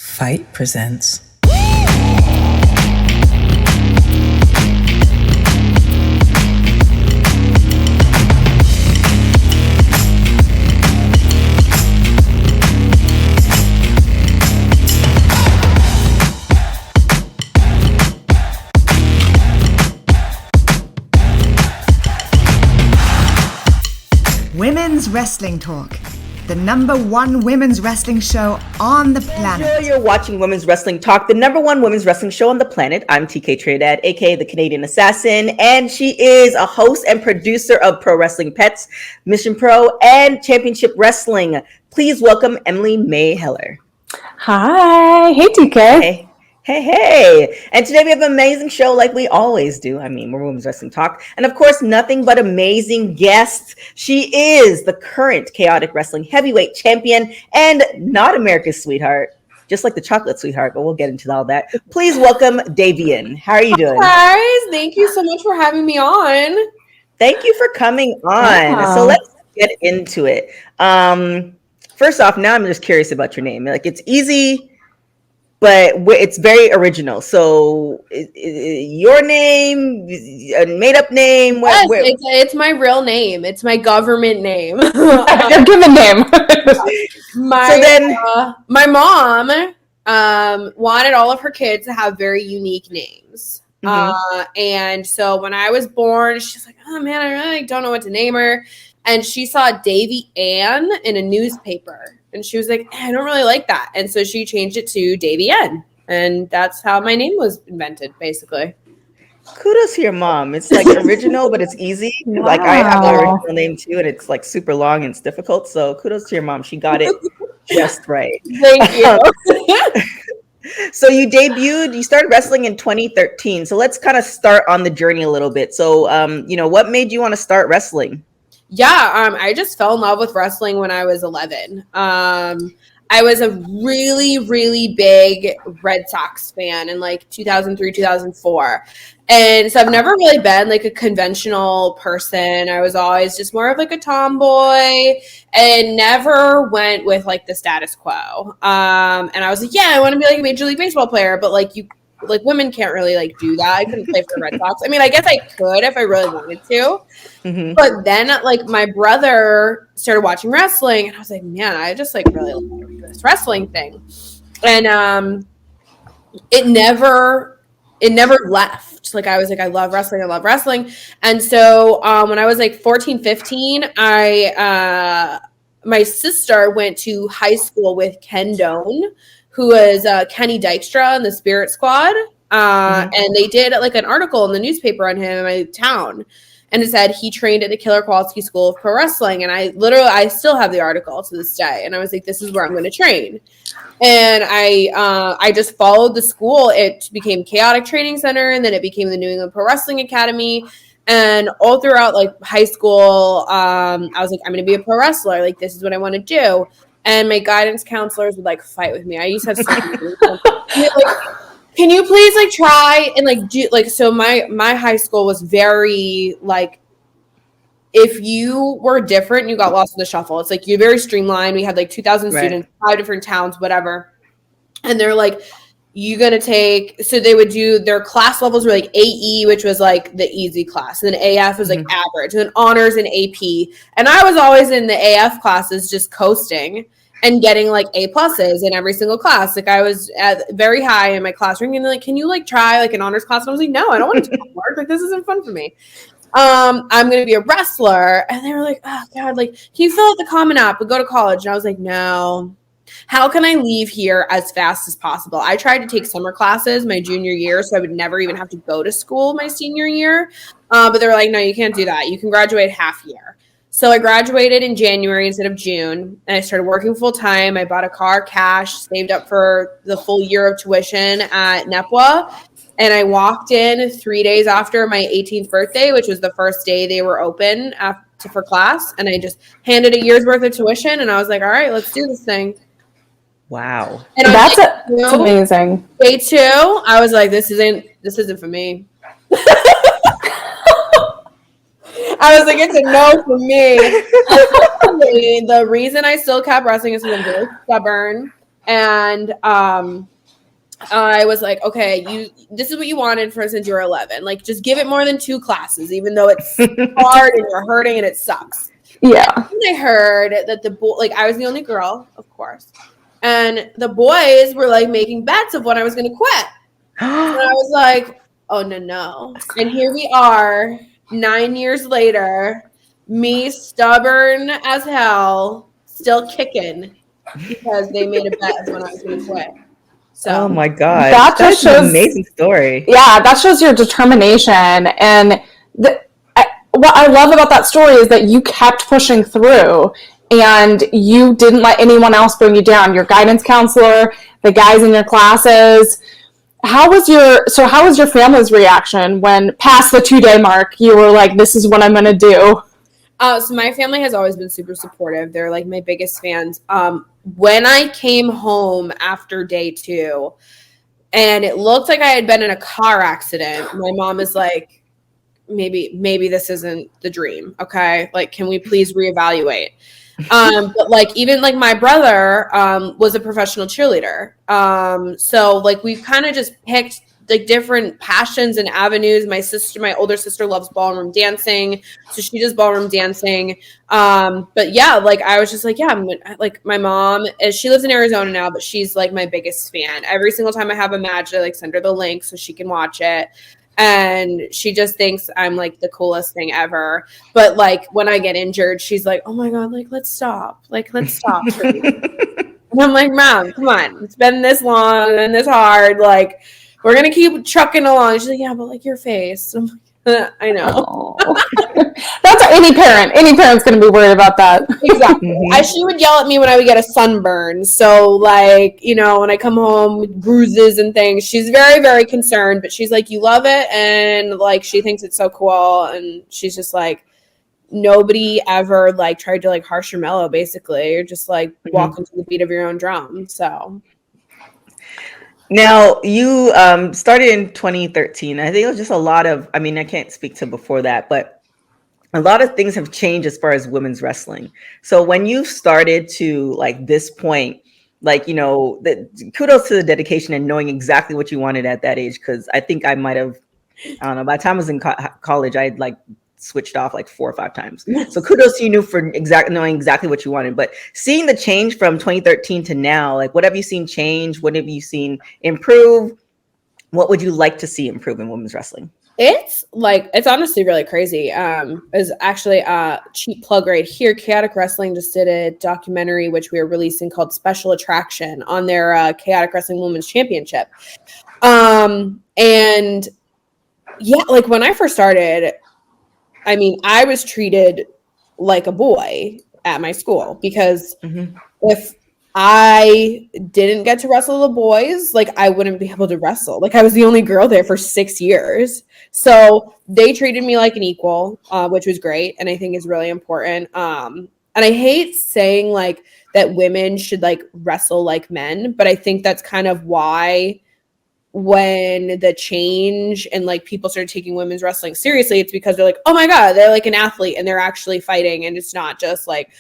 Fight presents. Women's Wrestling Talk, the #1 women's wrestling show on the planet. You're watching Women's Wrestling Talk, the #1 women's wrestling show on the planet. I'm TK Trinidad, aka the Canadian Assassin, and she is a host and producer of Pro Wrestling Pets, Mission Pro, and Championship Wrestling. Please welcome Emily May Heller. Hi. Hey, TK. Hey. And today we have an amazing show like we always do. I mean, we're Women's Wrestling Talk. And of course, nothing but amazing guests. She is the current Chaotic Wrestling Heavyweight Champion and not America's sweetheart, just like the chocolate sweetheart, but we'll get into all that. Please welcome Davienne. How are you doing? Hi, guys. Thank you so much for having me on. Thank you for coming on. Yeah. So let's get into it. First off, now I'm just curious about your name. Like, it's easy, but it's very original. So your name, a made-up name? Yes, it's my real name. It's my government name. Your given name. My mom wanted all of her kids to have very unique names. Mm-hmm. And so when I was born, she's like, oh man, I really don't know what to name her. And she saw Davienne in a newspaper. And she was like, I don't really like that. And so she changed it to Davienne. And that's how my name was invented, basically. Kudos to your mom. It's like original, but it's easy. Wow. Like I have an original name too, and it's like super long and it's difficult. So kudos to your mom. She got it just right. Thank you. So you started wrestling in 2013. So let's kind of start on the journey a little bit. So, what made you want to start wrestling? Yeah, I just fell in love with wrestling when I was 11. I was a really, really big Red Sox fan in like 2003, 2004. And so I've never really been like a conventional person. I was always just more of like a tomboy and never went with like the status quo. And I was like, yeah, I want to be like a Major League Baseball player, but like women can't really like do that. I couldn't play for the Red Sox. I mean, I guess I could if I really wanted to. Mm-hmm. But then like my brother started watching wrestling and I was like, man, I just like really like this wrestling thing. And it never left. Like I was like, I love wrestling. And so when I was like 14, 15, my sister went to high school with Ken Doan, who was Kenny Dykstra in the Spirit Squad. And they did like an article in the newspaper on him in my town. And it said he trained at the Killer Kowalski School of Pro Wrestling. And I still have the article to this day. And I was like, this is where I'm going to train. And I just followed the school. It became Chaotic Training Center. And then it became the New England Pro Wrestling Academy. And all throughout like high school, I was like, I'm going to be a pro wrestler. Like, this is what I want to do. And my guidance counselors would like fight with me. I used to have like, can you please like try and like do like, so my high school was very like, if you were different, you got lost in the shuffle. It's like, you're very streamlined. We had like 2,000 students, 5 different towns, whatever. And they're like, you're going to take, so they would do their class levels were like AE, which was like the easy class. And then AF was like average, and then honors and AP. And I was always in the AF classes just coasting and getting like A pluses in every single class. Like I was very high in my class ranking. And they're like, can you like try like an honors class? And I was like, no, I don't want to do homework. Like this isn't fun for me. I'm going to be a wrestler. And they were like, oh God, like, can you fill out the Common App and go to college? And I was like, no. How can I leave here as fast as possible? I tried to take summer classes my junior year, so I would never even have to go to school my senior year. But they were like, no, you can't do that. You can graduate half year. So I graduated in January instead of June, and I started working full time. I bought a car cash, saved up for the full year of tuition at NEPWA. And I walked in 3 days after my 18th birthday, which was the first day they were open for class. And I just handed a year's worth of tuition, and I was like, all right, let's do this thing. Wow. And that's amazing. Day 2, I was like, this isn't for me. I was like, it's a no for me. The reason I still kept wrestling is because I'm very stubborn. And I was like, okay, this is what you wanted for since you were 11. Like, just give it more than 2 classes, even though it's hard and you're hurting and it sucks. Yeah. And I heard that I was the only girl, of course, and the boys were like making bets of when I was going to quit. And I was like, oh no. And here we are, 9 years later, me stubborn as hell, still kicking because they made a bet when I was going to quit. So, oh my God. That just shows an amazing story. Yeah, that shows your determination. And what I love about that story is that you kept pushing through and you didn't let anyone else bring you down. Your guidance counselor, the guys in your classes. How was your family's reaction when past the 2-day mark, you were like, this is what I'm going to do? So my family has always been super supportive. They're like my biggest fans. When I came home after day 2 and it looked like I had been in a car accident, my mom is like, maybe this isn't the dream. Okay. Like, can we please reevaluate? But like, even like my brother, was a professional cheerleader. So like we've kind of just picked like different passions and avenues. My older sister loves ballroom dancing, so she does ballroom dancing. But yeah, like I was just like, yeah, like my mom she lives in Arizona now, but she's like my biggest fan. Every single time I have a match, I like send her the link so she can watch it. And she just thinks I'm like the coolest thing ever. But like when I get injured, she's like, oh my God, like let's stop. And I'm like, Mom, come on. It's been this long and this hard. Like, we're going to keep trucking along. She's like, yeah, but like your face. I'm like, I know. That's any parent. Any parent's going to be worried about that. Exactly. She would yell at me when I would get a sunburn. So like, you know, when I come home with bruises and things, she's very, very concerned, but she's like, you love it. And like, she thinks it's so cool. And she's just like, nobody ever like tried to like harsh or mellow, basically. You're just like walking to the beat of your own drum. So now you started in 2013. I think it was just a lot of, I mean, I can't speak to before that, but a lot of things have changed as far as women's wrestling. So when you started to like this point, like, you know, kudos to the dedication and knowing exactly what you wanted at that age. Cause I think I might've, I don't know, by the time I was in college, I'd like switched off like 4 or 5 times. So kudos to you for knowing exactly what you wanted. But seeing the change from 2013 to now, like what have you seen change? What have you seen improve? What would you like to see improve in women's wrestling? It's honestly really crazy. Is actually a cheap plug right here. Chaotic Wrestling just did a documentary, which we are releasing, called Special Attraction, on their Chaotic Wrestling Women's Championship. And yeah, like when I first started, I mean, I was treated like a boy at my school because if I didn't get to wrestle the boys, like I wouldn't be able to wrestle. Like I was the only girl there for 6 years. So they treated me like an equal, which was great. And I think is really important. And I hate saying like that women should like wrestle like men, but I think that's kind of why when the change and like people started taking women's wrestling seriously, it's because they're like, oh my God, they're like an athlete and they're actually fighting. And it's not just like,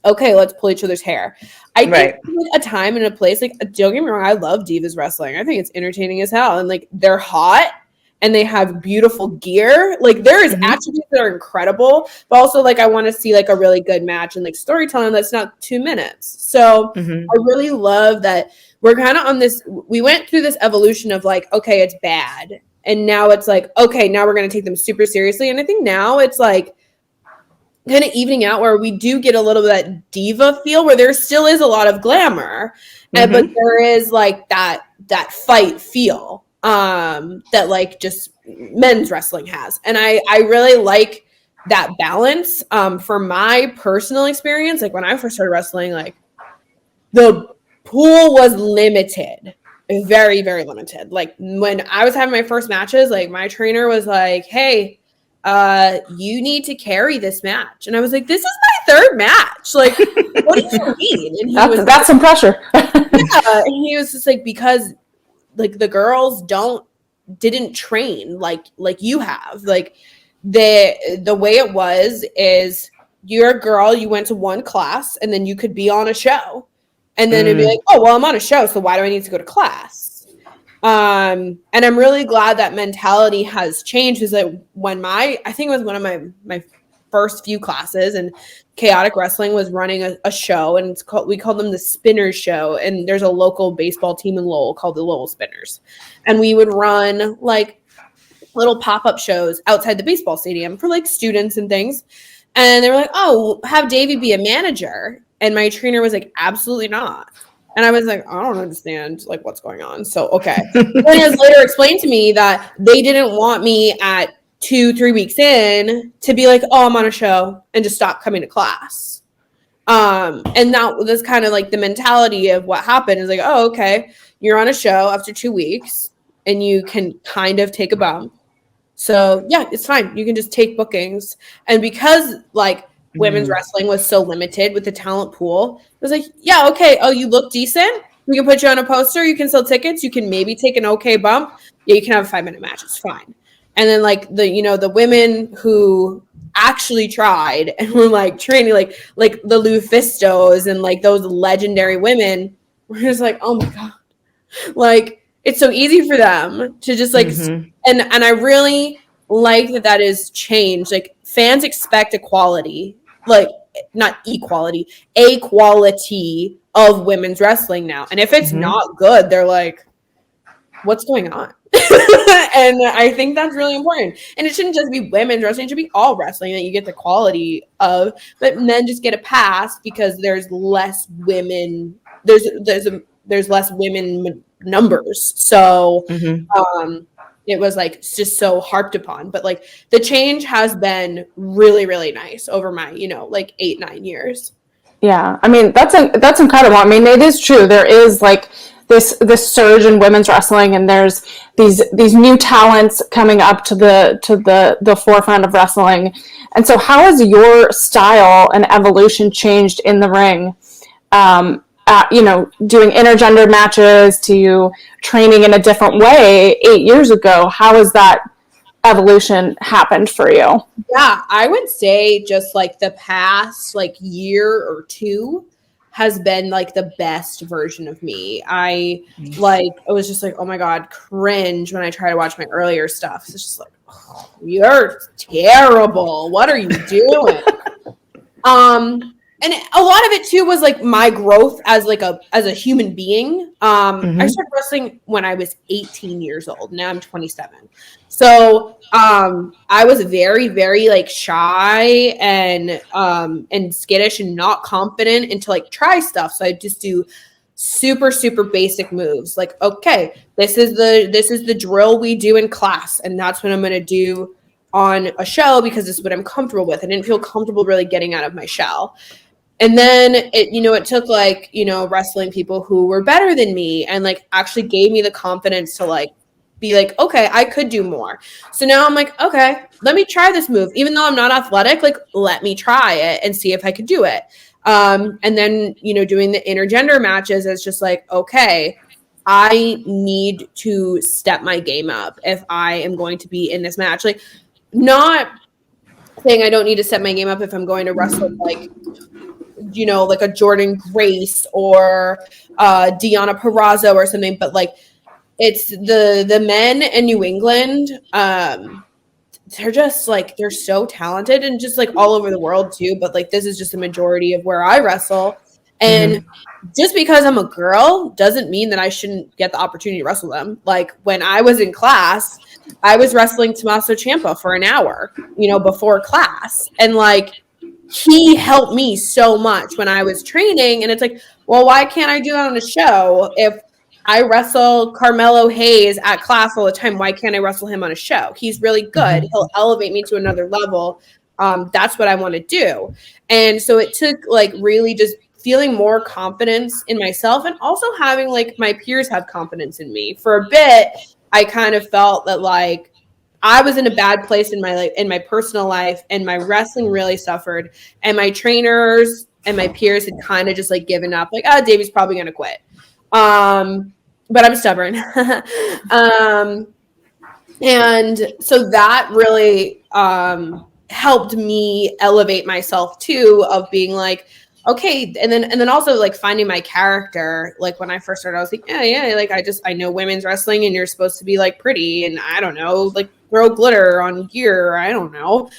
okay, let's pull each other's hair. I think like a time and a place, like don't get me wrong, I love Divas wrestling. I think it's entertaining as hell. And like they're hot and they have beautiful gear. Like there is attributes that are incredible, but also like I want to see like a really good match and like storytelling that's not 2 minutes. So I really love that we're kind of on this, we went through this evolution of like, okay, it's bad. And now it's like, okay, now we're going to take them super seriously. And I think now it's like kind of evening out where we do get a little bit of that diva feel where there still is a lot of glamour, but there is like that fight feel that like just men's wrestling has. And I really like that balance. For my personal experience, like when I first started wrestling, like the pool was limited, very, very limited. Like when I was having my first matches, like my trainer was like, hey, you need to carry this match. And I was like, this is my 3rd match. Like, what do you mean? And that's some pressure. Yeah. And he was just like, because like the girls didn't train like you have. Like the way it was is you're a girl, you went to one class and then you could be on a show. And then it'd be like, oh, well, I'm on a show, so why do I need to go to class? And I'm really glad that mentality has changed. Because like I think it was one of my first few classes, and Chaotic Wrestling was running a show, and we called them the Spinners Show. And there's a local baseball team in Lowell called the Lowell Spinners, and we would run like little pop-up shows outside the baseball stadium for like students and things. And they were like, oh, have Davey be a manager. And my trainer was like, absolutely not. And I was like, I don't understand like what's going on. So, okay. Then it was later explained to me that they didn't want me at 2-3 weeks in to be like, oh, I'm on a show and just stop coming to class. And that was kind of like the mentality of what happened is like, oh, okay, you're on a show after 2 weeks and you can kind of take a bump. So yeah, it's fine. You can just take bookings. And because like women's wrestling was so limited with the talent pool, it was like, yeah, okay. Oh, you look decent. We can put you on a poster. You can sell tickets. You can maybe take an okay bump. Yeah, you can have a 5-minute match. It's fine. And then like the women who actually tried and were like training, like the Lufistos and like those legendary women were just like, oh my God, like it's so easy for them to just like, and I really like that is changed. Like fans expect equality, like not equality, a quality of women's wrestling now. And if it's not good, they're like, what's going on? And I think that's really important. And it shouldn't just be women's wrestling, it should be all wrestling that you get the quality of, but men just get a pass because there's less women, there's less women numbers. So it was like just so harped upon. But like the change has been really, really nice over my, like 8-9 years. Yeah. I mean, that's incredible. I mean, it is true. There is like this surge in women's wrestling, and there's these new talents coming up to the forefront of wrestling. And so how has your style and evolution changed in the ring? Doing intergender matches to training in a different way 8 years ago. How has that evolution happened for you? Yeah, I would say just like the past like year or two has been like the best version of me. I was just like, oh my God, cringe when I try to watch my earlier stuff. It's just like, oh, you're terrible. What are you doing? And a lot of it too was like my growth as a human being. I started wrestling when I was 18 years old. Now I'm 27. So I was very, very like shy and skittish and not confident and to like try stuff. So I just do super, super basic moves. Like, okay, this is the drill we do in class, and that's what I'm gonna do on a show because this is what I'm comfortable with. I didn't feel comfortable really getting out of my shell. And then it took like, wrestling people who were better than me and like actually gave me the confidence to like be like, okay, I could do more. So now I'm like, okay, let me try this move. Even though I'm not athletic, like let me try it and see if I could do it. And then, doing the intergender matches is just like, okay, I need to step my game up if I am going to be in this match. Like not saying I don't need to step my game up if I'm going to wrestle like, like a Jordan Grace or Deonna Purrazzo or something, but like it's the men in New England. They're just like, they're so talented and just like all over the world too. But like, this is just a majority of where I wrestle. And just because I'm a girl doesn't mean that I shouldn't get the opportunity to wrestle them. Like when I was in class, I was wrestling Tommaso Ciampa for an hour, before class. And like, he helped me so much when I was training. And it's like, well, why can't I do that on a show? If I wrestle Carmelo Hayes at class all the time, why can't I wrestle him on a show? He's really good. He'll elevate me to another level. That's what I want to do. And so it took like really just feeling more confidence in myself and also having like my peers have confidence in me. For a bit, I kind of felt that like I was in a bad place in my personal life, and my wrestling really suffered, and my trainers and my peers had kind of just like given up, like, Davey's probably gonna quit. But I'm stubborn. And so that really helped me elevate myself too, of being like, okay. And then also like finding my character. Like when I first started, I was like, yeah. Like I know women's wrestling and you're supposed to be like pretty and I don't know, like throw glitter on gear. I don't know.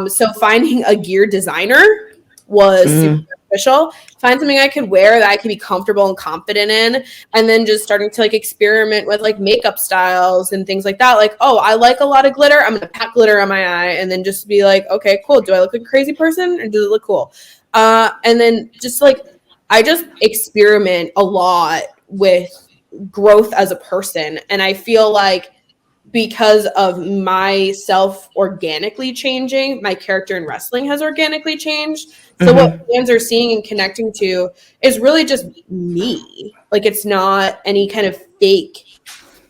So finding a gear designer was super beneficial. Find something I could wear that I could be comfortable and confident in. And then just starting to like experiment with like makeup styles and things like that. Like, oh, I like a lot of glitter. I'm going to pack glitter on my eye and then just be like, okay, cool. Do I look like a crazy person or does it look cool? And then just like, I just experiment a lot with growth as a person. And I feel like because of myself organically changing, my character in wrestling has organically changed. So what fans are seeing and connecting to is really just me. Like it's not any kind of fake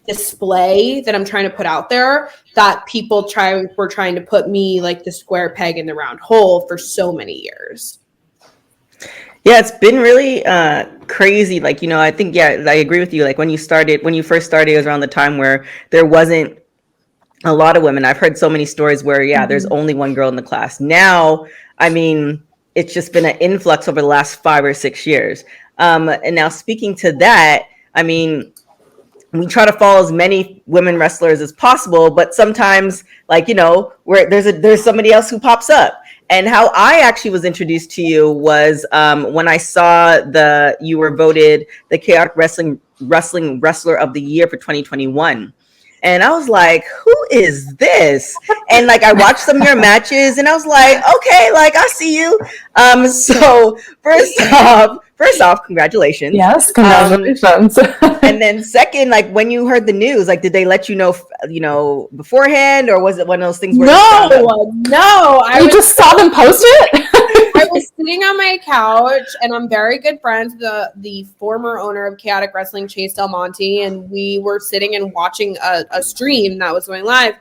display that I'm trying to put out there that people were trying to put me like the square peg in the round hole for so many years. Yeah, it's been really crazy. Like, I think, I agree with you. Like when you first started, it was around the time where there wasn't a lot of women. I've heard so many stories where, there's only one girl in the class. Now, I mean, it's just been an influx over the last 5 or 6 years. And now speaking to that, I mean, we try to follow as many women wrestlers as possible, but sometimes like, where there's somebody else who pops up. And how I actually was introduced to you was when I saw you were voted the Chaotic Wrestling Wrestler of the Year for 2021. And I was like, who is this? And like, I watched some of your matches and I was like, okay, like I see you. So first off, congratulations. Yes, congratulations. And then second, like when you heard the news, like, did they let you know, beforehand, or was it one of those things where No, I just saw them post it? I was sitting on my couch, and I'm very good friends with the former owner of Chaotic Wrestling, Chase Del Monte, and we were sitting and watching a stream that was going live.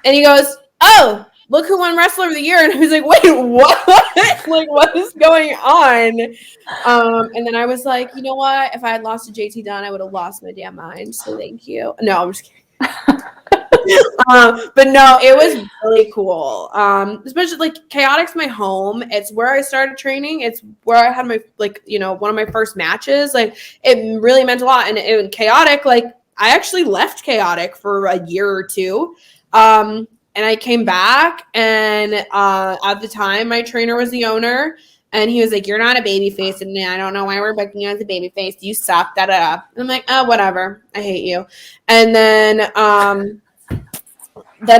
And he goes, "Oh, look who won Wrestler of the Year!" And I was like, "Wait, what? Like, what is going on?" And then I was like, "You know what? If I had lost to JT Dunn, I would have lost my damn mind. So thank you." No, I'm just kidding. But no, it was really cool. Especially like Chaotic's my home. It's where I started training. It's where I had my one of my first matches. Like it really meant a lot. And Chaotic, like I actually left Chaotic for a year or two. And I came back, and at the time my trainer was the owner, and he was like, "You're not a baby face, and I don't know why we're booking you as a baby face. You suck, da da da." And I'm like, "Oh, whatever. I hate you." And then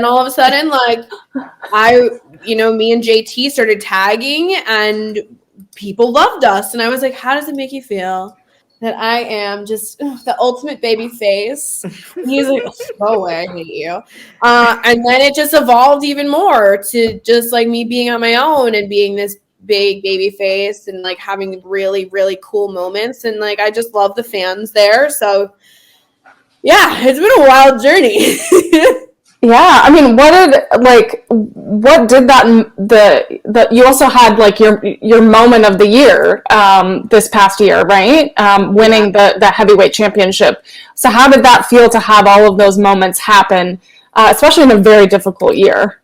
all of a sudden, like me and JT started tagging, and people loved us, and I was like, "How does it make you feel that I am just the ultimate baby face?" And he's like, "Go away, I hate you." And then it just evolved even more to just like me being on my own and being this big baby face and like having really, really cool moments. And like, I just love the fans there. So yeah, it's been a wild journey. Yeah, I mean, what did that you also had like your moment of the year this past year, right? Winning the heavyweight championship. So how did that feel to have all of those moments happen, especially in a very difficult year?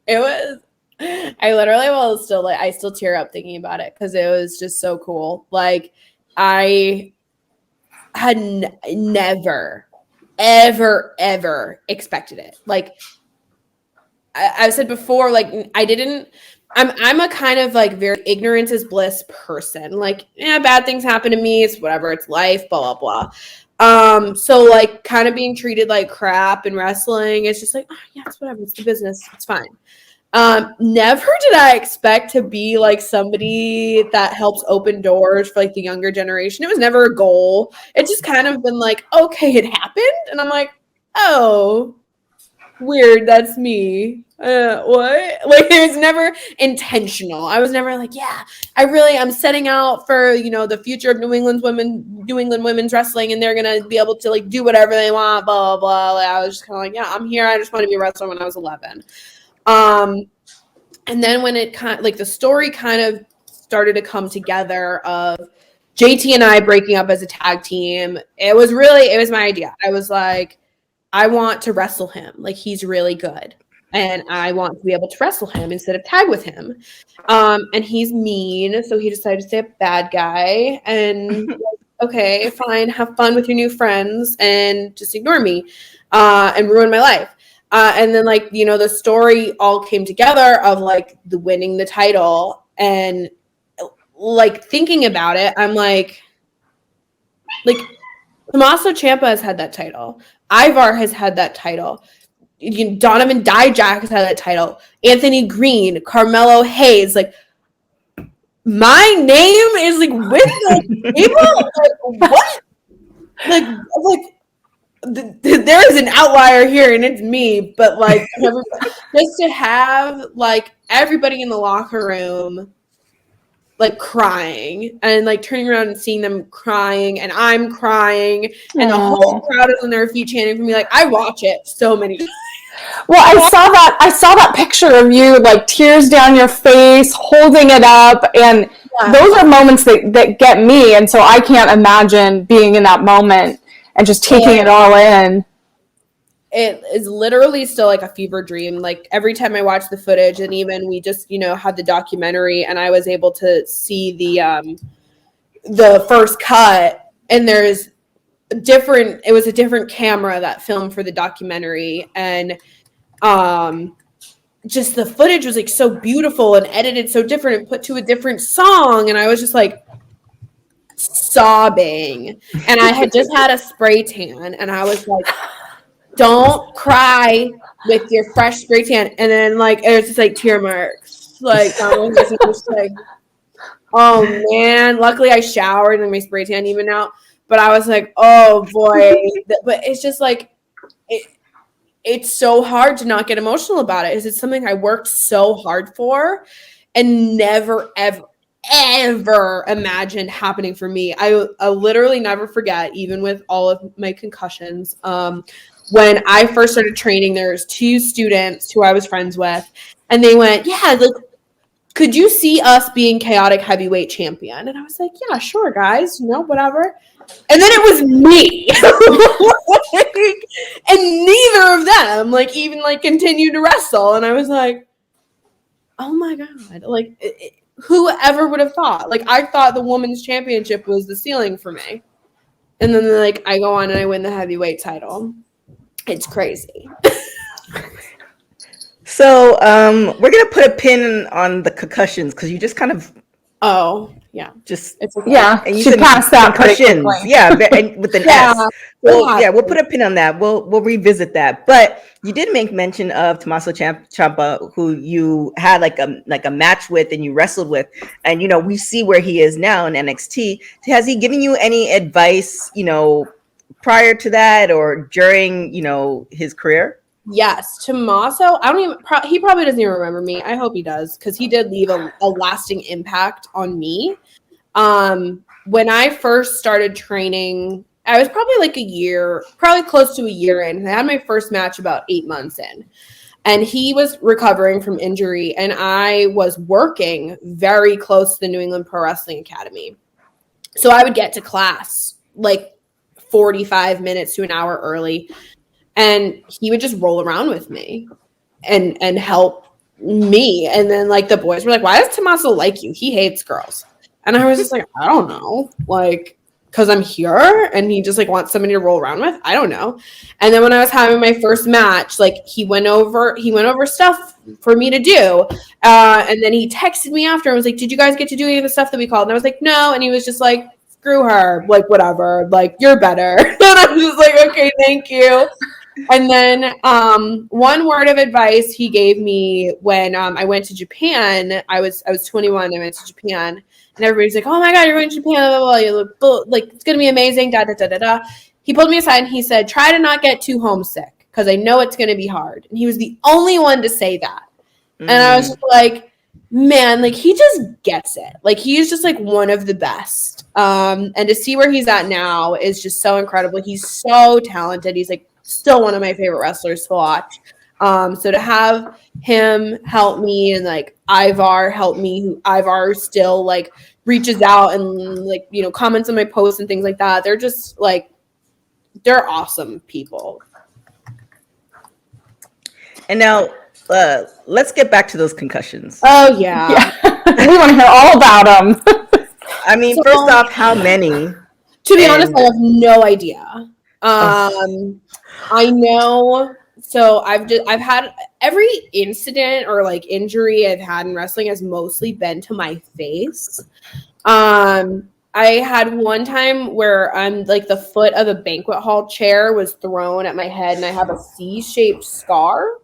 It was. I literally I still tear up thinking about it because it was just so cool. Like I had never ever expected it. Like I've said before, like I'm a kind of like very ignorance is bliss person. Like, bad things happen to me. It's whatever. It's life, blah, blah, blah. So like kind of being treated like crap in wrestling, it's just like, oh, yeah, it's whatever. It's the business. It's fine. Never did I expect to be like somebody that helps open doors for like the younger generation. It was never a goal. It's just kind of been like, okay, it happened. And I'm like, oh, weird. That's me. What? Like it was never intentional. I was never like, yeah, I'm setting out for, the future of New England women's wrestling, and they're going to be able to like do whatever they want, blah, blah, blah. Like, I was just kind of like, yeah, I'm here. I just want to be a wrestler when I was 11. And then when it kind of like the story kind of started to come together of JT and I breaking up as a tag team, it was my idea. I was like, I want to wrestle him. Like he's really good. and I want to be able to wrestle him instead of tag with him. And he's mean, so he decided to stay a bad guy. And okay, fine, have fun with your new friends and just ignore me and ruin my life. And then, like, you know, the story all came together of like the winning the title, and like thinking about it, I'm like Tommaso Ciampa has had that title. Ivar has had that title. Donovan Dijak has had that title. Anthony Green, Carmelo Hayes, like my name is like with the people. Like what? There is an outlier here, and it's me. But like, just to have like everybody in the locker room like crying and like turning around and seeing them crying, and I'm crying, and the whole crowd is on their feet chanting for me. Like, I watch it so many times. Well, I saw that picture of you, like tears down your face, holding it up, and those are moments that get me, and so I can't imagine being in that moment and just taking it all in. It is literally still like a fever dream. Like every time I watch the footage, and even we just, you know, had the documentary, and I was able to see the first cut, and there's it was a different camera that filmed for the documentary, and just the footage was like so beautiful and edited so different and put to a different song, and I was just like sobbing, and I had just had a spray tan, and I was like, don't cry with your fresh spray tan. And then like it was just like tear marks, like I was just like, oh man, luckily I showered and my spray tan even out. But I was like, oh boy. But it's just like, it's so hard to not get emotional about it. It's something I worked so hard for and never, ever imagined happening for me. I literally never forget, even with all of my concussions. When I first started training, there's 2 students who I was friends with, and they went, yeah, like, could you see us being chaotic heavyweight champion? And I was like, yeah, sure, guys, you know, whatever. And then it was me. And neither of them, like, even, like, continued to wrestle. And I was like, oh, my God. Like, whoever would have thought? Like, I thought the women's championship was the ceiling for me. And then, like, I go on and I win the heavyweight title. It's crazy. So we're going to put a pin on the concussions because you just kind of... Oh, yeah. Just it's okay. Yeah, and you she passed that concussions. Yeah, with an S. Well, yeah, we'll put a pin on that. We'll revisit that. But you did make mention of Tommaso Ciampa, who you had like a match with and you wrestled with, and you know we see where he is now in NXT. Has he given you any advice, you know, prior to that or during, you know, his career? Yes, Tommaso. He probably doesn't even remember me. I hope he does, because he did leave a lasting impact on me. When I first started training, I was probably close to a year in. I had my first match about 8 months in, and he was recovering from injury, and I was working very close to the New England Pro Wrestling Academy. So I would get to class like 45 minutes to an hour early. And he would just roll around with me and help me. And then like the boys were like, why does Tommaso like you? He hates girls. And I was just like, I don't know. Like, because I'm here and he just like wants somebody to roll around with. I don't know. And then when I was having my first match, like he went over stuff for me to do. And then he texted me after and was like, did you guys get to do any of the stuff that we called? And I was like, no. And he was just like, screw her. Like, whatever. Like, you're better. And I was just like, okay, thank you. And then one word of advice he gave me when I went to Japan, I was 21, I went to Japan, and everybody's like, oh my God, you're going to Japan, blah, blah, blah. You look, like, it's going to be amazing, da, da, da, da, da. He pulled me aside and he said, try to not get too homesick, because I know it's going to be hard. And he was the only one to say that. And I was just like, man, like, he just gets it. Like, he's just, like, one of the best. And to see where he's at now is just so incredible. He's so talented. He's, like, still one of my favorite wrestlers to watch. So to have him help me and like Ivar help me, who Ivar still like reaches out and like, you know, comments on my posts and things like that. They're just like, they're awesome people. And now let's get back to those concussions. Oh yeah. We want to hear all about them. I mean, So- first off, how many? To be honest, I have no idea. I know. So I've had every incident or like injury I've had in wrestling has mostly been to my face. I had one time where like the foot of a banquet hall chair was thrown at my head, and I have a C-shaped scar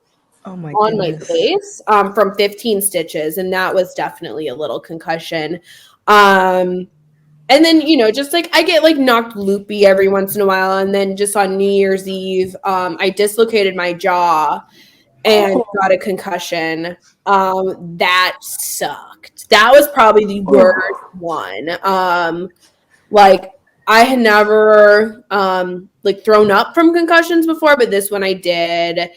on my face from 15 stitches, and that was definitely a little concussion. And then, just like I get like knocked loopy every once in a while. And then just on New Year's Eve, I dislocated my jaw and got a concussion. That sucked. That was probably the worst one. Like I had never like thrown up from concussions before, but this one I did.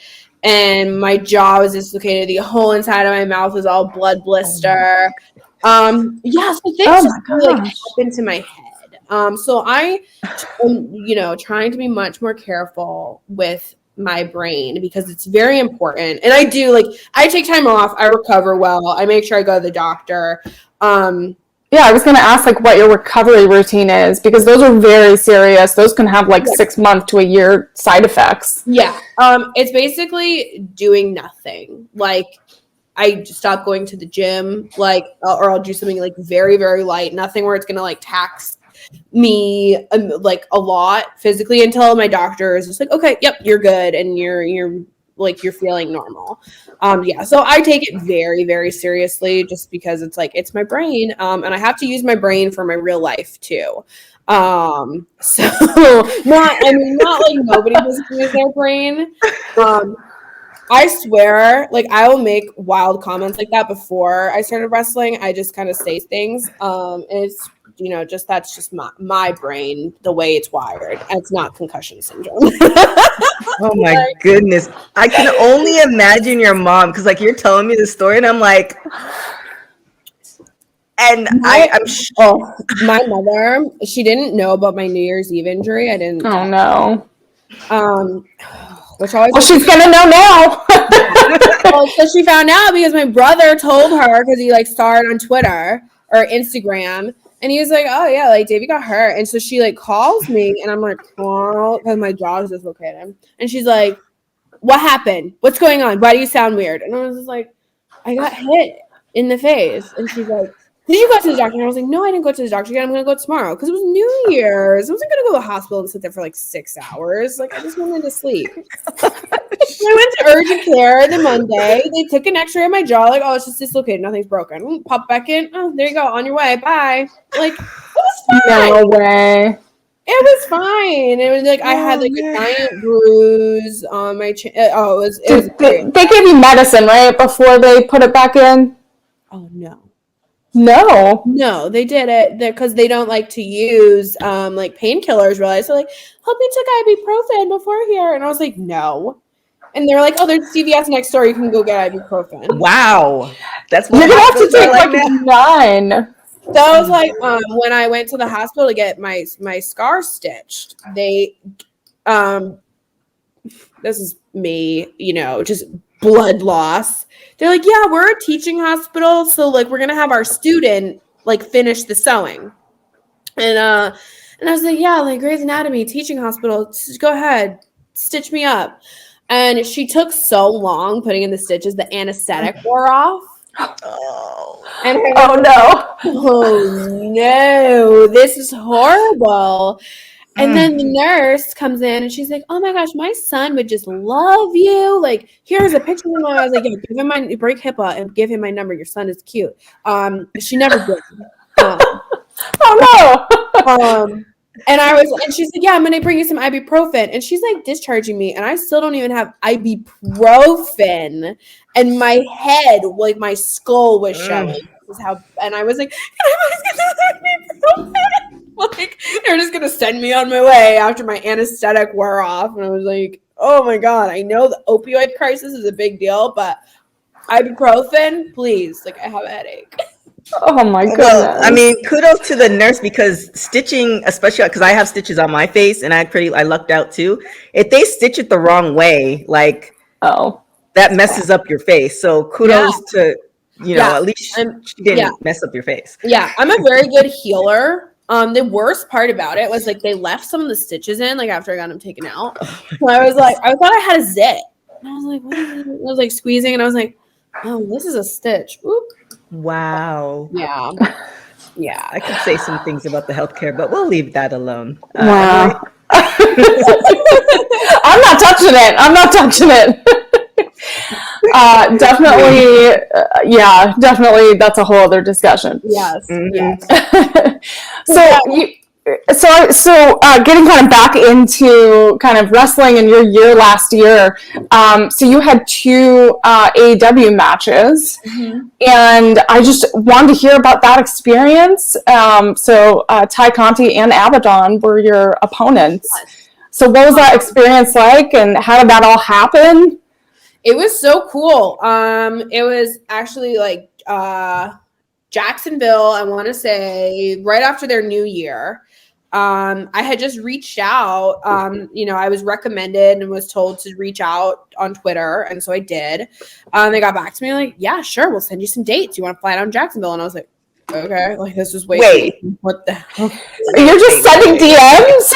And my jaw was dislocated. The whole inside of my mouth was all blood blister. So things just like happened to my head. So I am, trying to be much more careful with my brain because it's very important. And I do I take time off, I recover well, I make sure I go to the doctor. Yeah, I was going to ask what your recovery routine is, because those are very serious. Those can have 6 month to a year side effects. Yeah. It's basically doing nothing. I stop going to the gym, or I'll do something very, very light, nothing where it's going to tax me a lot physically, until my doctor is just okay, yep, you're good. And you're feeling normal. So I take it very, very seriously, just because it's my brain. And I have to use my brain for my real life too. So not like nobody doesn't use their brain. I swear, I will make wild comments like that before I started wrestling. I just kind of say things. And it's, that's just my brain, the way it's wired. And it's not concussion syndrome. Oh my goodness. I can only imagine your mom, because you're telling me the story and I'm like, and I'm my mother, she didn't know about my New Year's Eve injury. I didn't. Oh no. Which always she's gonna know now. So she found out because my brother told her, because he saw it on Twitter or Instagram, and he was like, "Oh yeah, Davey got hurt," and so she calls me, and I'm like, "Oh," because my jaw is dislocated, and she's like, "What happened? What's going on? Why do you sound weird?" And I was just like, "I got hit in the face," and she's like, "Did you go to the doctor?" And I was like, "No, I didn't go to the doctor yet. I'm going to go tomorrow," because it was New Year's. I wasn't going to go to the hospital and sit there for 6 hours. I just wanted to sleep. I went to urgent care the Monday. They took an x-ray of my jaw. Oh, it's just dislocated. Nothing's broken. Pop back in. Oh, there you go. On your way. Bye. It was fine. No way. It was fine. It was I had a giant bruise on my chin. It was They gave you medicine, right, before they put it back in? Oh, no. No, they did it because they don't like to use painkillers. Really, so hope you took ibuprofen before here, and I was like, no. And they're like, oh, there's CVS next door. You can go get ibuprofen. Wow, that's what you're gonna have to take 9. So I was when I went to the hospital to get my scar stitched, they, this is me, just blood loss. They're like, yeah, we're a teaching hospital, so we're gonna have our student finish the sewing. And I was like, yeah, Grey's Anatomy, teaching hospital, go ahead, stitch me up. And she took so long putting in the stitches, the anesthetic wore off. Oh, and no. Oh no, this is horrible. And then the nurse comes in and she's like, oh my gosh, my son would just love you. Here's a picture of him. I was like, yeah, give him my break HIPAA and give him my number. Your son is cute. She never did. Oh no. And she's like, yeah, I'm going to bring you some ibuprofen. And she's discharging me. And I still don't even have ibuprofen. And my head, my skull was showing. And I was like, can I get this ibuprofen? They're just going to send me on my way after my anesthetic wore off. And I was like, oh my God, I know the opioid crisis is a big deal, but ibuprofen, please. I have a headache. Oh my goodness. Well, I mean, kudos to the nurse, because stitching, especially because I have stitches on my face and I lucked out too. If they stitch it the wrong way, that messes up your face. So kudos to, at least she didn't mess up your face. Yeah, I'm a very good healer. The worst part about it was like they left some of the stitches in like after I got them taken out. So I was like, I thought I had a zit. And I was like, what is it? I was like squeezing and I was like, oh, this is a stitch. Oop. Wow. Yeah. Yeah. I could say some things about the healthcare, but we'll leave that alone. Wow. I'm not touching it. Definitely that's a whole other discussion. Yes. Mm-hmm. So getting kind of back into kind of wrestling in your year last year, so you had 2 AEW matches, and I just wanted to hear about that experience. Ty Conti and Abaddon were your opponents. So what was that experience like, and how did that all happen? It was so cool. It was actually like Jacksonville, I want to say, right after their new year. I had just reached out. I was recommended and was told to reach out on Twitter, and so I did. They got back to me like, "Yeah, sure, we'll send you some dates. You want to fly out in Jacksonville?" And I was like, "Okay, like this is wait, what the hell? You're just sending DMs?"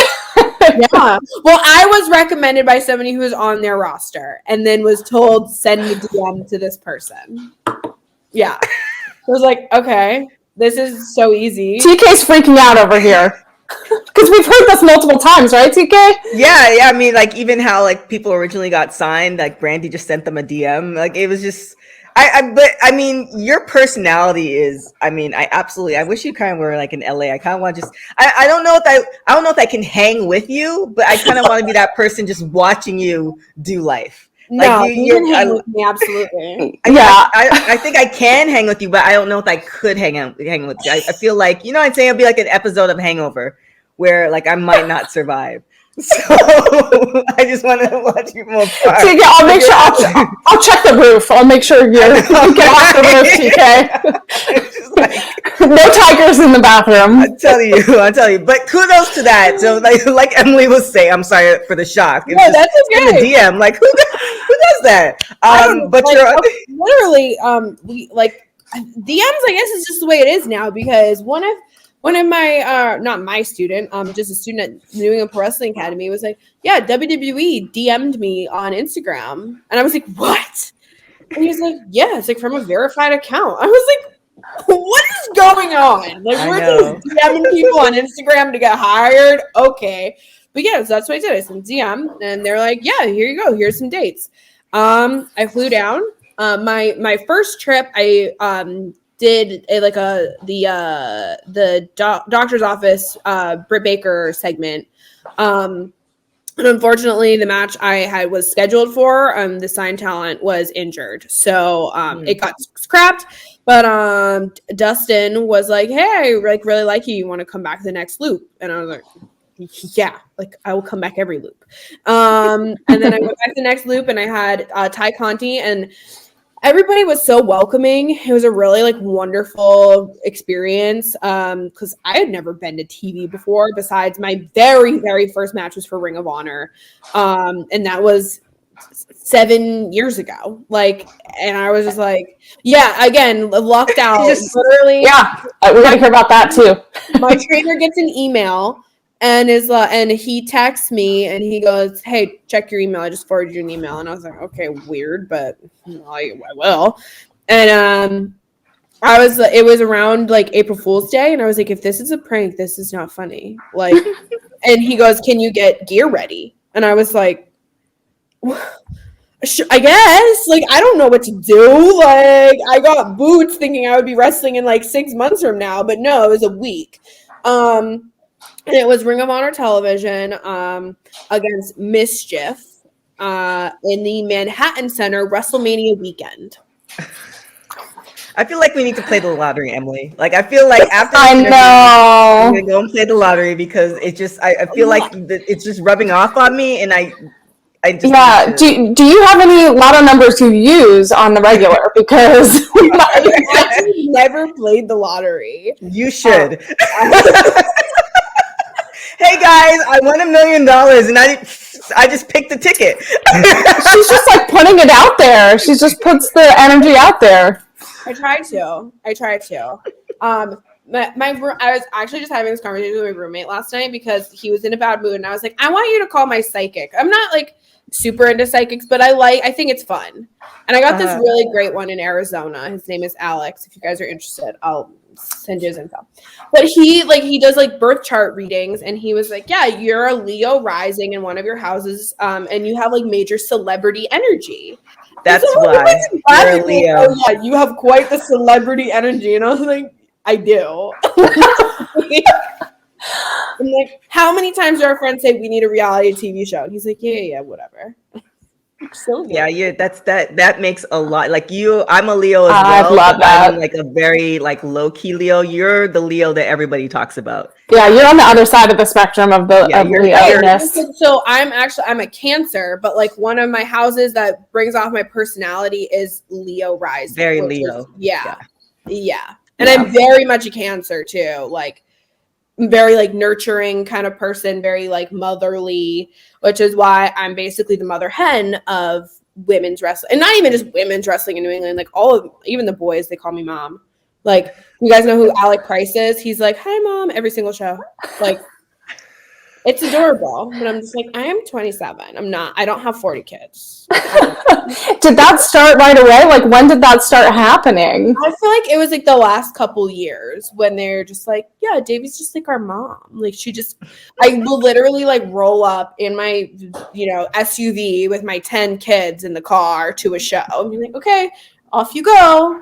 Yeah. Well, I was recommended by somebody who was on their roster, and then was told send the DM to this person. Yeah, I was like, okay, this is so easy. TK's freaking out over here. Because we've heard this multiple times, right, TK? Yeah. I mean, like, even how, like, people originally got signed, like, Brandy just sent them a DM. Like, it was just, but, I mean, your personality is, I wish you kind of were, like, in LA. I kind of want to just, I don't know if I can hang with you, but I kind of want to be that person just watching you do life. No, you can hang with me, absolutely. I think I can hang with you, but I don't know if I could hang with you. I feel like, I'd say it'd be like an episode of Hangover where, like, I might not survive. So I just want to watch you move far. TK, I'll make sure I'll check the roof. I'll make sure you get off the roof, TK. No tigers in the bathroom. I'll tell you. But kudos to that. So like Emily was saying, I'm sorry for the shock. No, that's okay. In the DM, like who does that? But like, you're literally we like DMs. I guess is just the way it is now because one of my not my student, just a student at New England Pro Wrestling Academy was like, yeah, WWE DM'd me on Instagram, and I was like, what? And he was like, yeah, it's like from a verified account. I was like, what is going on? Like, we're just DMing people on Instagram to get hired. Okay. But yeah, so that's what I did. I sent DM and they're like, yeah, here you go. Here's some dates. I flew down. My first trip, I did the doctor's office Britt Baker segment. And unfortunately, the match I was scheduled for, the signed talent was injured. So it got scrapped. But Dustin was like, hey, I really like you. You want to come back to the next loop? And I was like, yeah, like I will come back every loop. And then I went back to the next loop and I had Ty Conti and everybody was so welcoming. It was a really wonderful experience because I had never been to TV before. Besides, my very, very first match was for Ring of Honor. And that was 7 years ago. And I was just like, yeah, again, lucked out. Literally. Yeah, we got to hear about that too. My trainer gets an email and and he texts me and he goes, hey, check your email. I just forwarded you an email. And I was like, okay, weird, but I will. And it was around April Fool's Day. And I was like, if this is a prank, this is not funny. And he goes, can you get gear ready? And I was like, I guess. I don't know what to do. I got boots thinking I would be wrestling in 6 months from now. But no, it was a week. And it was Ring of Honor television against Mischief in the Manhattan Center WrestleMania weekend. I feel like we need to play the lottery, Emily. I feel like after I know I'm gonna go and play the lottery because it just I feel like it's just rubbing off on me, and I just do you have any lotto numbers you use on the regular? Because I've never played the lottery. You should. Hey guys, I won $1 million and I I just picked the ticket. She's just like putting it out there. She just puts the energy out there. I try to. I was actually just having this conversation with my roommate last night because he was in a bad mood, and I was like, I want you to call my psychic. I'm not like super into psychics, but I think it's fun. And I got this really great one in Arizona. His name is Alex. If you guys are interested, I'll send you his info. But he does like birth chart readings, and he was like, yeah, you're a Leo rising in one of your houses, and you have like major celebrity energy. That's why you're a Leo. Oh, yeah, you have quite the celebrity energy. And I was like, I do. I'm like, how many times do our friends say we need a reality TV show? And he's like, yeah, whatever. So yeah, that makes a lot. Like I'm a Leo as well. I love that. I'm like a very like low-key Leo. You're the Leo that everybody talks about. Yeah, you're on the other side of the spectrum of the Leo-ness. So I'm a Cancer, but like one of my houses that brings off my personality is Leo rising. Very Leo. Yeah. And I'm very much a Cancer too. Like very like nurturing kind of person, very like motherly, which is why I'm basically the mother hen of women's wrestling. And not even just women's wrestling in New England, like even the boys, they call me mom. Like, you guys know who Alec Price is? He's like, hi mom, every single show. Like, it's adorable, but I'm just like, I am 27. I don't have 40 kids. Did that start right away? Like, when did that start happening? I feel like it was like the last couple years when they're just like, yeah, Davey's just like our mom. Like, I will literally like roll up in my, SUV with my 10 kids in the car to a show. And be like, okay, off you go.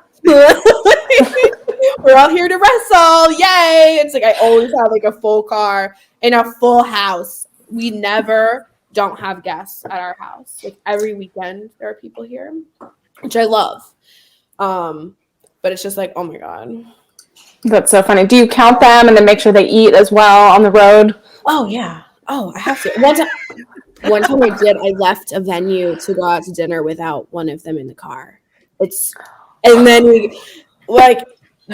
We're all here to wrestle. Yay. It's like, I always have like a full car and a full house. We never don't have guests at our house. Like every weekend there are people here, which I love. But it's just like, oh my God. That's so funny. Do you count them and then make sure they eat as well on the road? Oh yeah. Oh, I have to. One time I did, I left a venue to go out to dinner without one of them in the car. And then we like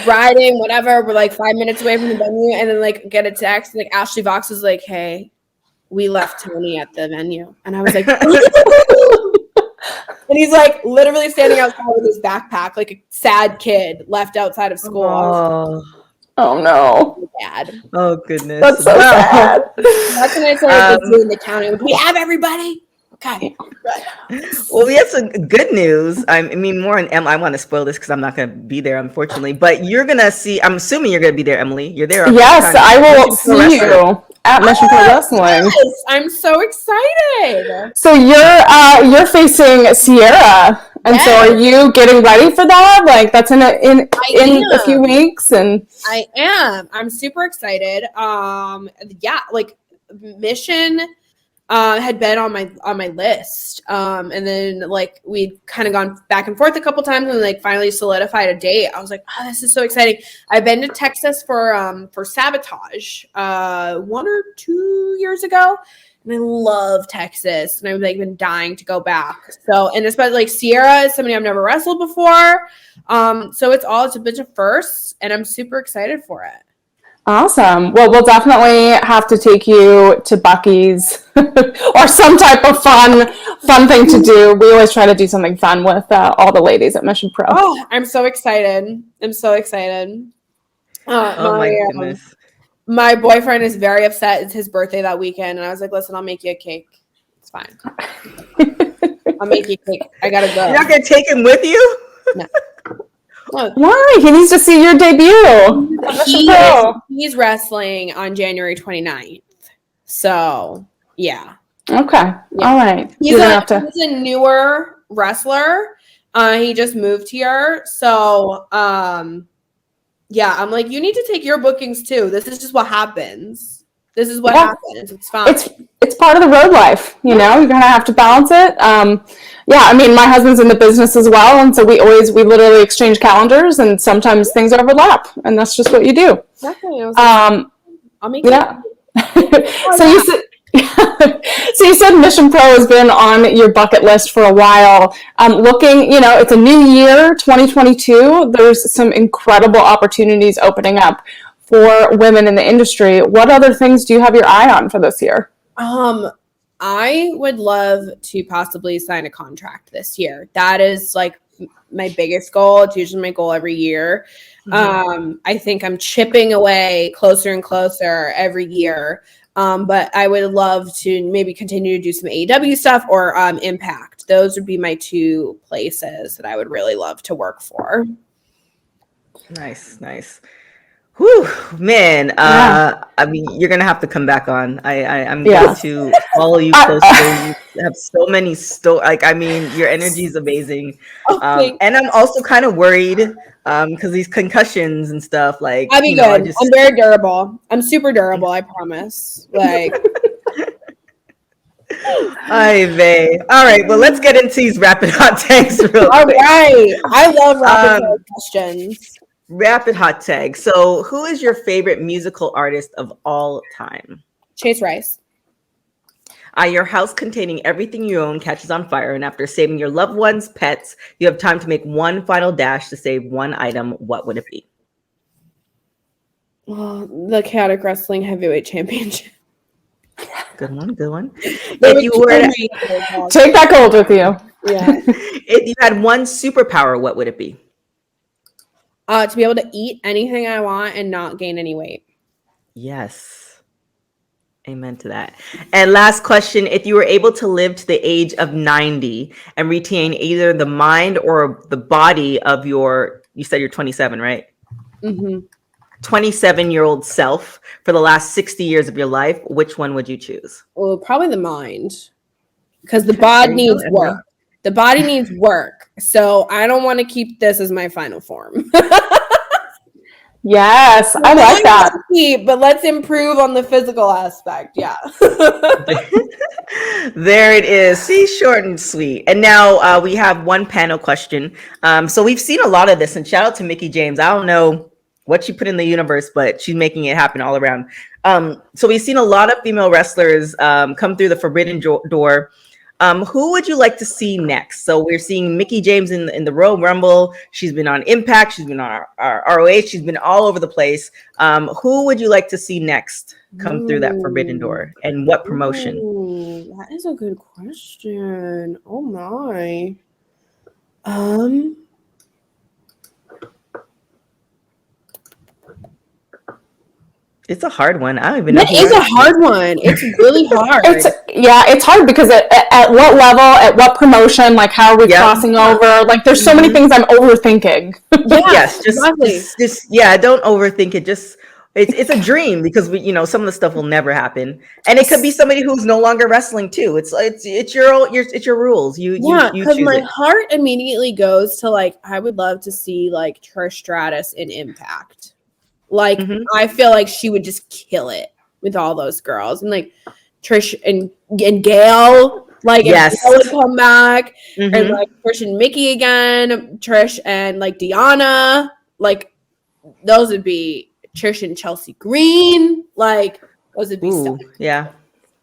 riding, whatever, we're like 5 minutes away from the venue, and then like get a text, like Ashley Vox was like, hey, we left Tony at the venue. And I was like, and he's like literally standing outside with his backpack, like a sad kid left outside of school. Oh no. Bad. Oh goodness. That's so sad. That's when I started doing the counting. We have everybody. Okay. Well, we have some good news. I mean, more on Emily. I want to spoil this because I'm not going to be there, unfortunately. But you're going to see, I'm assuming you're going to be there, Emily. You're there. Yes, I will see you at Mission Pro Wrestling. Yes, I'm so excited. So you're facing Sierra. And so are you getting ready for that? Like that's in a few weeks. And I am. I'm super excited. Like Mission had been on my list, and then like we'd kind of gone back and forth a couple times, and like finally solidified a date. I was like, oh, this is so exciting. I've been to Texas for Sabotage 1 or 2 years ago, and I love Texas, and I've like been dying to go back. So, and especially like Sierra is somebody I've never wrestled before, so it's a bunch of firsts, and I'm super excited for it. Awesome. Well, we'll definitely have to take you to Buc-ee's or some type of fun thing to do. We always try to do something fun with all the ladies at Mission Pro. Oh, I'm so excited. My goodness. My boyfriend is very upset. It's his birthday that weekend. And I was like, listen, I'll make you a cake. It's fine. I'll make you a cake. I got to go. You're not going to take him with you? No. Why? He needs to see your debut. He's wrestling on January 29th. So, yeah. Okay. Yeah. All right. He's a newer wrestler. He just moved here. So, I'm like, you need to take your bookings too. This is just what happens. Happens. It's fine. It's part of the road life, you know. You're gonna have to balance it. I mean, my husband's in the business as well, and so we literally exchange calendars, and sometimes things overlap, and that's just what you do. Exactly. I'll make So you said Mission Pro has been on your bucket list for a while. Looking, it's a new year, 2022. There's some incredible opportunities opening up for women in the industry. What other things do you have your eye on for this year? I would love to possibly sign a contract this year. That is like my biggest goal. It's usually my goal every year. I think I'm chipping away closer and closer every year. But I would love to maybe continue to do some AEW stuff or Impact. Those would be my two places that I would really love to work for. Nice. Whew, man. I mean, you're gonna have to come back on. I'm going to follow you closely. You have so many like, I mean, your energy is amazing. And I'm also kind of worried because these concussions and stuff. Like, I'll be good. I'm very durable. I'm super durable. I promise. Like. All right, well, let's get into these rapid hot takes real quick. All right. I love rapid questions. Rapid hot tag. So, who is your favorite musical artist of all time? Chase Rice. Your house containing everything you own catches on fire, and after saving your loved ones, pets, you have time to make one final dash to save one item. What would it be? The Chaotic Wrestling Heavyweight Championship. Good one. If you were to take that gold with you. Yeah. If you had one superpower, what would it be? To be able to eat anything I want and not gain any weight. Yes. Amen to that. And last question, if you were able to live to the age of 90 and retain either the mind or the body of you said you're 27, right? 27-year-old self for the last 60 years of your life, which one would you choose? Well, probably the mind. Because the body needs work. The body needs work. So I don't want to keep this as my final form. Yes, I like that. But let's improve on the physical aspect. Yeah. There it is. See, short and sweet. And now we have one panel question. So we've seen a lot of this, and shout out to Mickie James. I don't know what she put in the universe, but she's making it happen all around. So we've seen a lot of female wrestlers come through the forbidden door. Who would you like to see next? So we're seeing Mickie James in the Royal Rumble. She's been on Impact. She's been on our ROH. She's been all over the place. Who would you like to see next come through that forbidden door, and what promotion? That is a good question. Oh my. It's a hard one. I don't even know. It is a hard one. It's really hard. It's hard because at what level, at what promotion, like how are we crossing over? Like there's so many things I'm overthinking. Yes, just don't overthink it. Just it's a dream because some of the stuff will never happen, and it could be somebody who's no longer wrestling too. It's your rules. You choose my it. heart immediately goes to like I would love to see like Trish Stratus in Impact. Like, I feel like she would just kill it with all those girls. And, like, Trish and Gail, like, if Gail would come back. And, like, Trish and Mickie again. Trish and, like, Deanna. Like, those would be Trish and Chelsea Green. Like, those would be stuff. Yeah.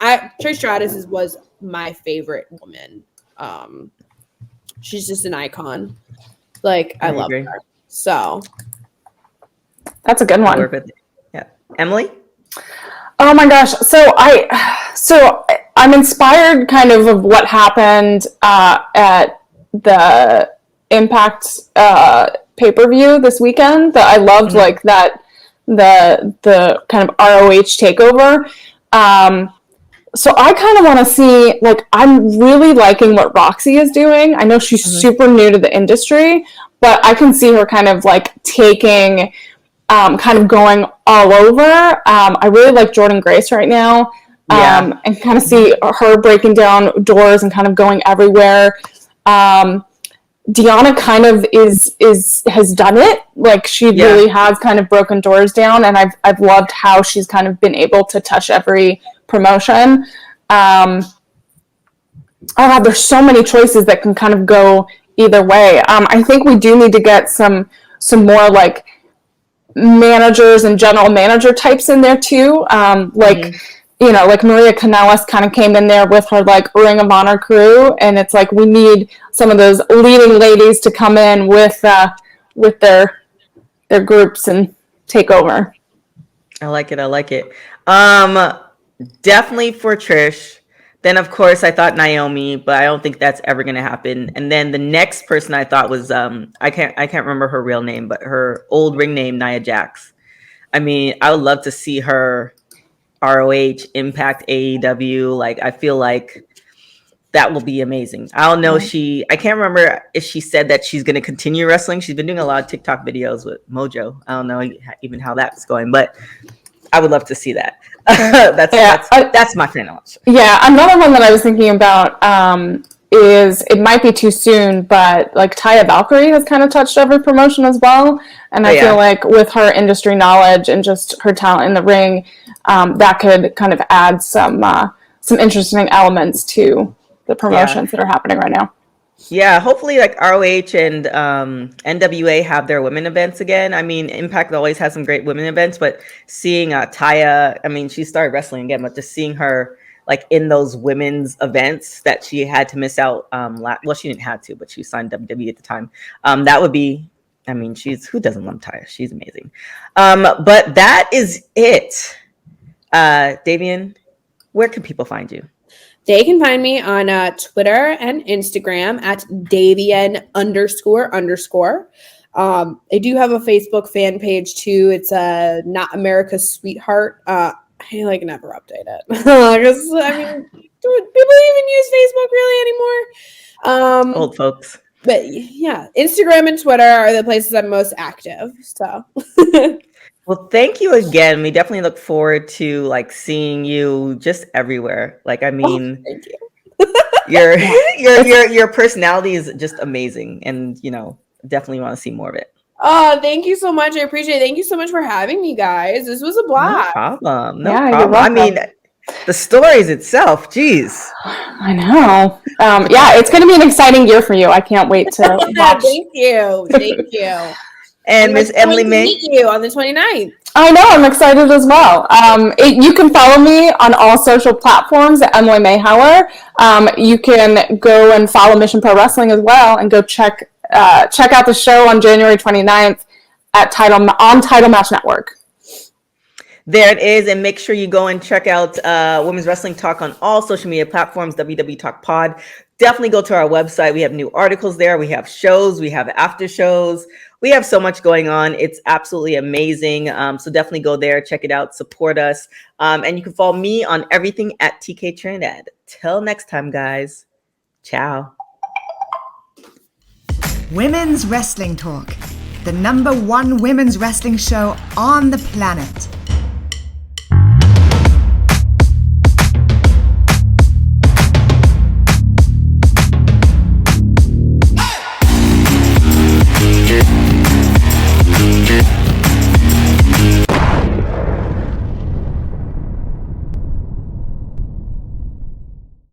Trish Stratus was my favorite woman. She's just an icon. Like, I love her. So... That's a good one. Yeah. Emily? Oh my gosh. So I'm inspired kind of what happened at the Impact pay-per-view this weekend. That I loved like that the kind of ROH takeover. So I kind of want to see, like, I'm really liking what Roxy is doing. I know she's super new to the industry, but I can see her kind of like taking kind of going all over. I really like Jordynne Grace right now, and kind of see her breaking down doors and kind of going everywhere. Deanna kind of has done it. Like she really has kind of broken doors down, and I've loved how she's kind of been able to touch every promotion. There's so many choices that can kind of go either way. I think we do need to get some more like managers and general manager types in there too. Like Maria Kanellis kind of came in there with her like Ring of Honor crew, and it's like we need some of those leading ladies to come in with their groups and take over. I like it. Definitely for Trish. Then of course I thought Naomi, but I don't think that's ever gonna happen. And then the next person I thought was I can't remember her real name, but her old ring name, Nia Jax. I mean, I would love to see her ROH, Impact, AEW. Like, I feel like that will be amazing. I don't know. I can't remember if she said that she's going to continue wrestling. She's been doing a lot of TikTok videos with Mojo. I don't know even how that's going, but I would love to see that. That's my final answer. Yeah, another one that I was thinking about is, it might be too soon, but like Taya Valkyrie has kind of touched every promotion as well. And I feel like with her industry knowledge and just her talent in the ring, that could kind of add some interesting elements to the promotions that are happening right now. Yeah, hopefully like ROH and NWA have their women events again. I mean, Impact always has some great women events, but seeing Taya, I mean, she started wrestling again, but just seeing her like in those women's events that she had to miss out. Well, she didn't have to, but she signed WWE at the time. That would be, I mean, who doesn't love Taya? She's amazing. But that is it. Davienne, where can people find you? They can find me on Twitter and Instagram at Davienne __. I do have a Facebook fan page too. It's Not America's Sweetheart. I like never update it because I mean, do people even use Facebook really anymore? Old folks. But yeah, Instagram and Twitter are the places I'm most active. So. Well, thank you again. We definitely look forward to like seeing you just everywhere. Like, I mean, thank you. your personality is just amazing, and definitely want to see more of it. Oh, thank you so much. I appreciate it. Thank you so much for having me, guys. This was a blast. No problem. No problem. I mean, the stories itself, geez. I know. Yeah, it's going to be an exciting year for you. I can't wait to watch. Thank you. And Miss Emily May. Meet you on the 29th. I know. I'm excited as well. You can follow me on all social platforms at Emily Mayhauer. You can go and follow Mission Pro Wrestling as well, and go check out the show on January 29th on Title Match Network. There it is. And make sure you go and check out Women's Wrestling Talk on all social media platforms, WW Talk Pod. Definitely go to our website. We have new articles there. We have shows. We have after shows. We have so much going on. It's absolutely amazing. So definitely go there, check it out, support us. And you can follow me on everything at TK Trinidad. Till next time, guys. Ciao. Women's Wrestling Talk, the #1 women's wrestling show on the planet.